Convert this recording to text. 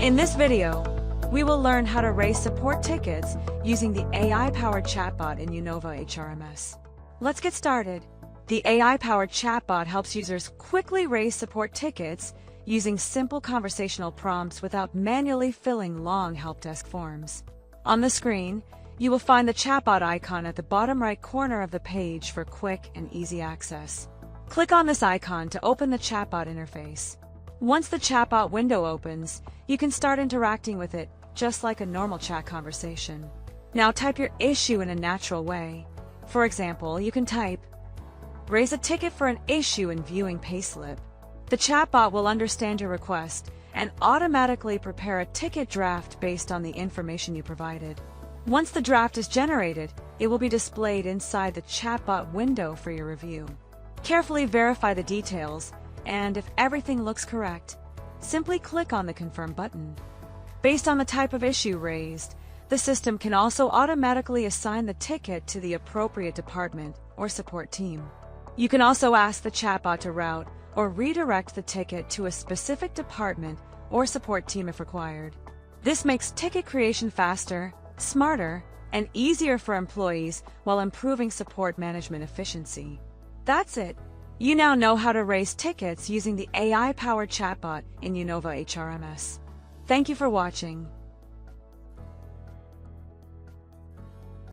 In this video, we will learn how to raise support tickets using the AI-powered chatbot in uKnowva HRMS. Let's get started. The AI-powered chatbot helps users quickly raise support tickets using simple conversational prompts without manually filling long help desk forms. On the screen, you will find the chatbot icon at the bottom right corner of the page for quick and easy access. Click on this icon to open the chatbot interface. Once the chatbot window opens, you can start interacting with it just like a normal chat conversation. Now type your issue in a natural way. For example, you can type, "Raise a ticket for an issue in viewing payslip." The chatbot will understand your request and automatically prepare a ticket draft based on the information you provided. Once the draft is generated, it will be displayed inside the chatbot window for your review. Carefully verify the details, and if everything looks correct, simply click on the Confirm button. Based on the type of issue raised, the system can also automatically assign the ticket to the appropriate department or support team. You can also ask the chatbot to route or redirect the ticket to a specific department or support team if required. This makes ticket creation faster, smarter, and easier for employees while improving support management efficiency. That's it. You now know how to raise tickets using the AI-powered chatbot in uKnowva HRMS. Thank you for watching.